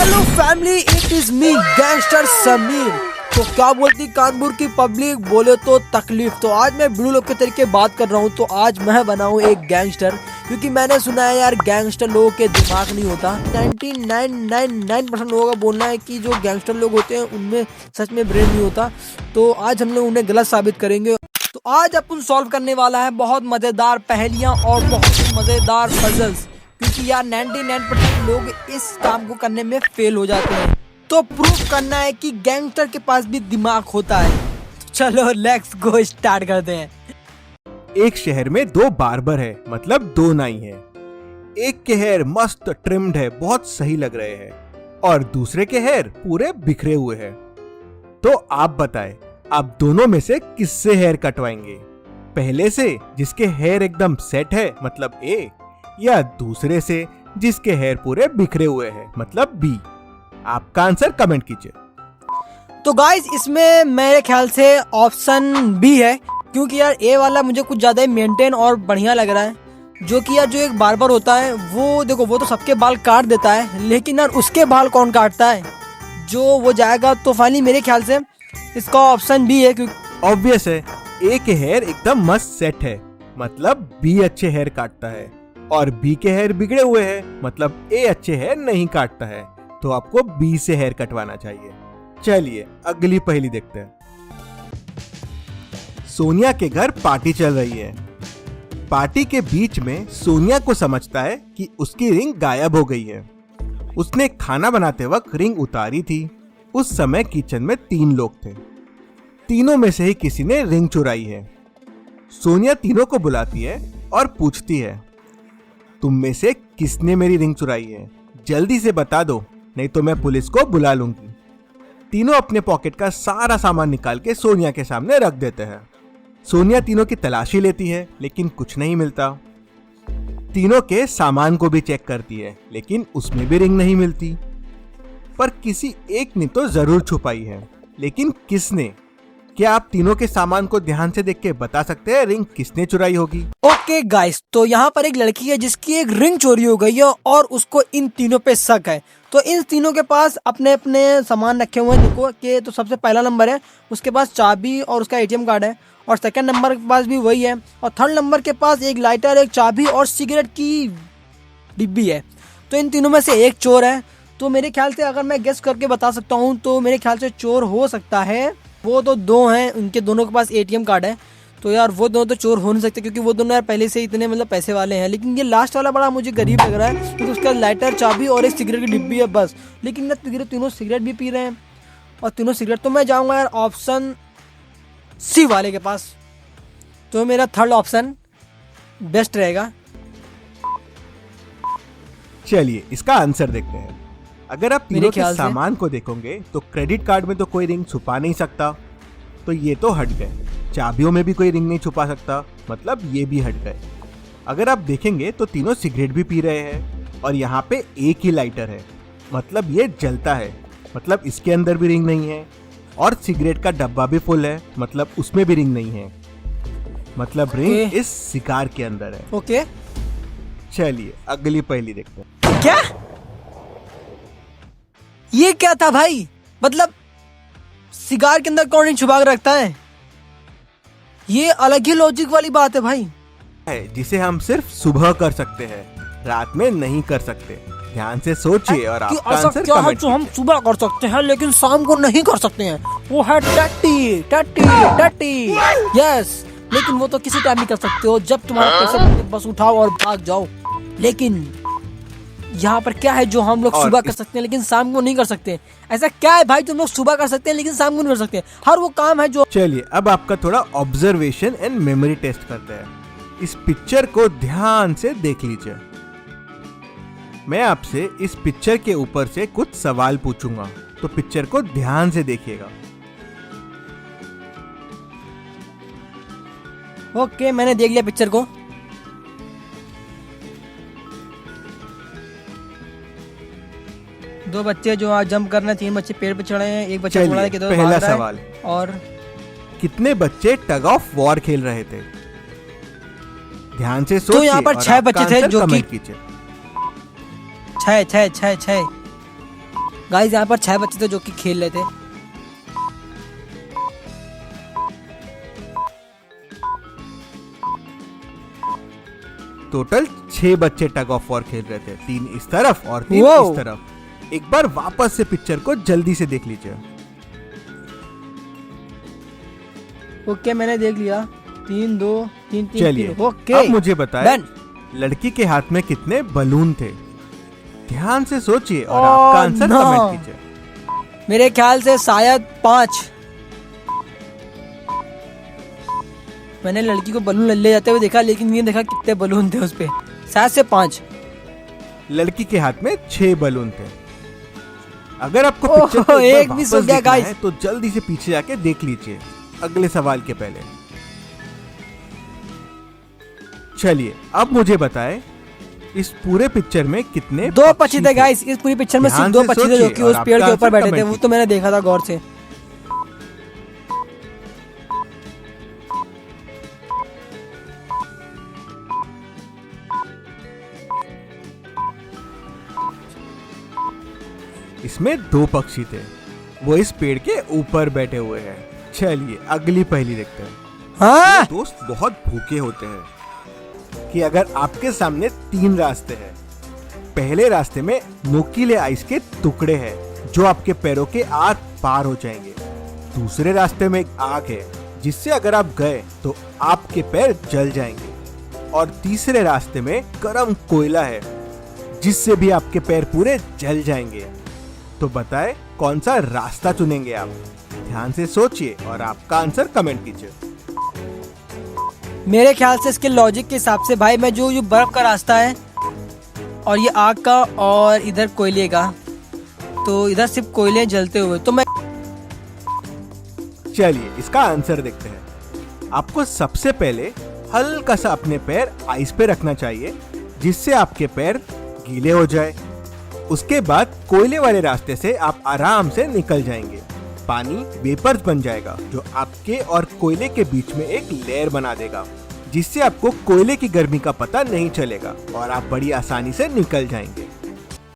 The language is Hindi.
Hello family, it is me gangster Sameer. तो क्या बोलती कानपुर की पब्लिक, बोले तो तकलीफ। तो आज मैं ब्लू लोग के तरीके बात कर रहा हूँ। तो आज मैं बना हूँ एक गैंगस्टर, क्योंकि मैंने सुना है यार गैंगस्टर लोगों के दिमाग नहीं होता। 99.99% लोगों का बोलना है कि जो गैंगस्टर लोग होते हैं उनमें सच में ब्रेन नहीं होता। तो आज हम लोग उन्हें गलत साबित करेंगे। तो आज अपन सॉल्व करने वाला है बहुत मजेदार पहेलियां और बहुत ही मजेदार पजल्स, क्योंकि यार 99% लोग इस काम को करने में फेल हो जाते हैं। तो प्रूव करना है कि गैंगस्टर के पास भी दिमाग होता है। तो चलो लेट्स गो, स्टार्ट करते हैं। एक शहर में दो बार्बर है, मतलब दो नाई है। एक के हेयर मस्त ट्रिम्ड है, बहुत सही लग रहे हैं, और दूसरे के हेयर पूरे बिखरे हुए हैं। तो आप बताएं, आप दोनों में से किससे हेयर कटवाएंगे? पहले से जिसके हेयर एकदम सेट है, मतलब ए, या दूसरे से जिसके हेयर पूरे बिखरे हुए हैं, मतलब बी? आपका आंसर कमेंट कीजिए। तो गाइस, इसमें मेरे ख्याल से ऑप्शन बी है, क्योंकि यार ए वाला मुझे कुछ ज्यादा ही मेंटेन और बढ़िया लग रहा है। जो कि यार जो एक बार्बर होता है वो देखो, वो तो सबके बाल काट देता है, लेकिन यार उसके बाल कौन काटता है? जो वो जाएगा। तो फाइनली मेरे ख्याल से इसका ऑप्शन बी है। क्योंकि ऑब्वियस है, ए के हेयर एकदम मस्त सेट है, मतलब बी अच्छे हेयर काटता है, और बी के हेयर बिगड़े हुए हैं, मतलब ए अच्छे हेयर नहीं काटता है। तो आपको बी से हेयर कटवाना चाहिए। चलिए अगली पहेली देखते हैं। सोनिया के घर पार्टी चल रही है। पार्टी के बीच में सोनिया को समझता है कि उसकी रिंग गायब हो गई है। उसने खाना बनाते वक्त रिंग उतारी थी। उस समय किचन में 3 लोग थे। तीनों में से ही किसी ने रिंग चुराई है। सोनिया तीनों को बुलाती है और पूछती है, तुम में से किसने मेरी रिंग चुराई है? जल्दी से बता दो, नहीं तो मैं पुलिस को बुला लूंगी। तीनों अपने पॉकेट का सारा सामान निकाल के सोनिया के सामने रख देते हैं। सोनिया तीनों की तलाशी लेती है, लेकिन कुछ नहीं मिलता। तीनों के सामान को भी चेक करती है, लेकिन उसमें भी रिंग नहीं मिलती। पर किसी एक ने तो जरूर छुपाई है, लेकिन किसने? क्या आप तीनों के सामान को ध्यान से देख के बता सकते हैं रिंग किसने चुराई होगी? ओके गाइस, तो यहाँ पर एक लड़की है जिसकी एक रिंग चोरी हो गई है और उसको इन तीनों पे शक है। तो इन तीनों के पास अपने अपने सामान रखे हुए हैं। देखो कि तो सबसे पहला नंबर है, उसके पास चाबी और उसका एटीएम कार्ड है, और सेकंड नंबर के पास भी वही है, और थर्ड नंबर के पास एक लाइटर, एक चाबी और सिगरेट की डिब्बी है। तो इन तीनों में से एक चोर है। तो मेरे ख्याल से अगर मैं गेस करके बता सकता हूँ तो मेरे ख्याल से चोर हो सकता है। वो तो दो हैं, उनके दोनों के पास एटीएम कार्ड है। तो यार वो दोनों तो चोर हो नहीं सकते, क्योंकि वो दोनों यार पहले से इतने मतलब पैसे वाले हैं। लेकिन ये लास्ट वाला बड़ा मुझे गरीब लग रहा है, क्योंकि उसका लाइटर, चाबी और एक सिगरेट की डिब्बी है बस। लेकिन यार तीनों सिगरेट भी पी रहे हैं, और तीनों सिगरेट। तो मैं जाऊँगा यार ऑप्शन सी वाले के पास। तो मेरा थर्ड ऑप्शन बेस्ट रहेगा। चलिए इसका आंसर देखते हैं। अगर आप तीनों के सामान को देखोगे तो क्रेडिट कार्ड में तो कोई रिंग छुपा नहीं सकता, तो ये तो हट गए। चाबियों में भी कोई रिंग नहीं छुपा सकता, मतलब ये भी हट गए। अगर आप देखेंगे तो तीनों सिगरेट भी पी रहे हैं, और यहाँ पे एक ही लाइटर है, मतलब ये जलता है, मतलब इसके अंदर भी रिंग नहीं है। और सिगरेट का डब्बा भी फुल है, मतलब उसमें भी रिंग नहीं है, मतलब रिंग इस सिगार के अंदर है। ओके, चलिए अगली पहेली देखते हैं। क्या ये क्या था भाई? मतलब सिगार के अंदर कौन नहीं छुपा के रखता है? ये अलग ही लॉजिक वाली बात है भाई। जिसे हम सिर्फ सुबह कर सकते हैं, रात में नहीं कर सकते। ध्यान से सोचिए और आपका आंसर क्या है कमेंट जो हम सुबह कर सकते हैं लेकिन शाम को नहीं कर सकते हैं? वो है टट्टी टट्टी टट्टी। यस, लेकिन वो तो किसी टाइम भी कर सकते हो, जब तुम्हारा पैसे बस उठाओ और भाग जाओ। लेकिन यहाँ पर क्या है जो हम लोग सुबह कर सकते हैं लेकिन शाम को नहीं कर सकते? ऐसा क्या है भाई जो हम लोग सुबह कर सकते हैं लेकिन शाम को नहीं कर सकते? हर वो काम है जो। चलिए अब आपका थोड़ा ऑब्जर्वेशन एंड मेमोरी टेस्ट करते हैं। इस पिक्चर को ध्यान से देख लीजिए। मैं आपसे इस पिक्चर के ऊपर से कुछ सवाल पूछूंगा, तो पिक्चर को ध्यान से देखिएगा। ओके, मैंने देख लिया पिक्चर को। दो बच्चे जो आज जंप करना, 3 बच्चे पेड़ पे चढ़े हैं, एक बच्चा घोड़ा लेके दो पहला सवाल, और कितने बच्चे टग ऑफ वॉर खेल रहे थे? ध्यान से सोचिए। तो यहाँ पर 6 बच्चे थे, जो कि 6। गाइस यहाँ पर 6 बच्चे थे जो कि खेल रहे थे। टोटल 6 बच्चे टग ऑफ वॉर खेल रहे थे, 3 इस तरफ और 3 Wow! इस तरफ। एक बार वापस से पिक्चर को जल्दी से देख लीजिए। ओके मैंने देख लिया। 3 2 3 3 चलिए ओके अब मुझे बताएं Done! लड़की के हाथ में कितने बलून थे। ध्यान से सोचिए और Oh, आपका आंसर no! कमेंट कीजिए। मेरे ख्याल से शायद 5। मैंने लड़की को बलून ले जाते हुए देखा, लेकिन ये देखा कितने बलून थे उस पे। शायद से 5। लड़की के हाथ में 6 बलून थे। अगर आपको ओह, पिक्चर को एक एक बार मिस वापस हो गया, देखना guys। है तो जल्दी से पीछे जाके देख लीजिए अगले सवाल के पहले। चलिए अब मुझे बताएं इस पूरे पिक्चर में कितने 2 पक्षी थे गाइस। इस पूरी पिक्चर में सिर्फ ध्यान 2 से पक्षी थे जो सोचिए कि और उस पेड़ आपका के ऊपर आंसर बैठे थे। कमेंट वो तो मैंने देखा था गौर से। इसमें 2 पक्षी थे, वो इस पेड़ के ऊपर बैठे हुए हैं। चलिए अगली पहेली देखते हैं। हाँ दोस्त बहुत भूखे होते हैं कि अगर आपके सामने 3 रास्ते हैं। पहले रास्ते में नुकीले आइस के टुकड़े हैं जो आपके पैरों के आर पार हो जाएंगे। दूसरे रास्ते में एक आग है जिससे अगर आप गए तो आपके पैर जल जाएंगे। और तीसरे रास्ते में गर्म कोयला है जिससे भी आपके पैर पूरे जल जाएंगे। तो बताएं कौन सा रास्ता चुनेंगे आप। ध्यान से सोचिए और आपका आंसर कमेंट कीजिए। मेरे ख्याल से इसके लॉजिक के हिसाब से भाई मैं जो बर्फ का रास्ता है और ये आग का और इधर कोयले का, तो इधर सिर्फ कोयले जलते हुए, तो मैं चलिए इसका आंसर देखते हैं। आपको सबसे पहले हल्का सा अपने पैर आइस पे रखना चाहिए जिससे आपके पैर गीले हो जाए। उसके बाद कोयले वाले रास्ते से आप आराम से निकल जाएंगे। पानी वेपर्स बन जाएगा जो आपके और कोयले के बीच में एक लेयर बना देगा जिससे आपको कोयले की गर्मी का पता नहीं चलेगा और आप बड़ी आसानी से निकल जाएंगे।